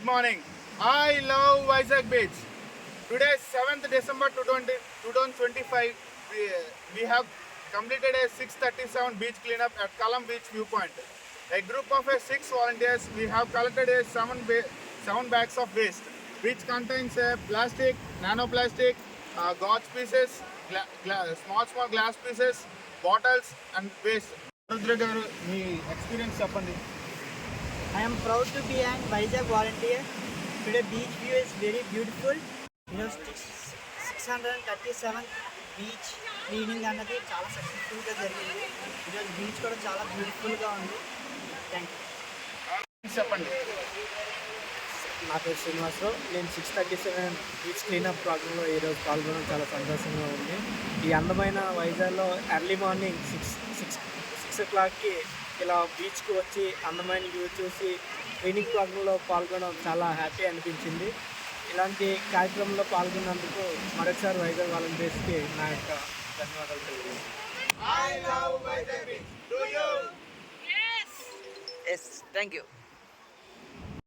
morning. I love Vizag Beach. Today is 7th December 2025. We have completed a 6:37 beach cleanup at Kalam Beach Viewpoint. A group of 6 volunteers, we have collected 7 bags of waste, which contains plastic, nanoplastic, gauze pieces, small glass pieces, bottles and waste. Rudra garu, me experience చెప్పండి. I am proud to be an Vizag volunteer. Today beach view is very beautiful. 637 beach cleaning అన్నది చాలా సక్సెస్ఫుల్గా జరిగింది. ఈరోజు beach కూడా చాలా బ్యూటిఫుల్గా ఉంది. Thank you. చెప్పండి. నా పేరు శ్రీనివాసరావు. నేను 6:37 బీచ్ క్లీనప్ ప్రోగ్రాంలో ఈరోజు పాల్గొనడం చాలా సంతోషంగా ఉంది. ఈ అందమైన వైజాగ్లో ఎర్లీ మార్నింగ్ 6 o'clockకి ఇలా బీచ్కి వచ్చి అందమైన వ్యూ చూసి క్లీనింగ్ ప్రోగ్రాంలో పాల్గొనడం చాలా హ్యాపీ అనిపించింది. ఇలాంటి కార్యక్రమంలో పాల్గొన్నందుకు మరొకసారి వైజాగ్ వాలంటీర్స్కి నా యొక్క ధన్యవాదాలు తెలియజేస్తున్నాను. Yes, thank you.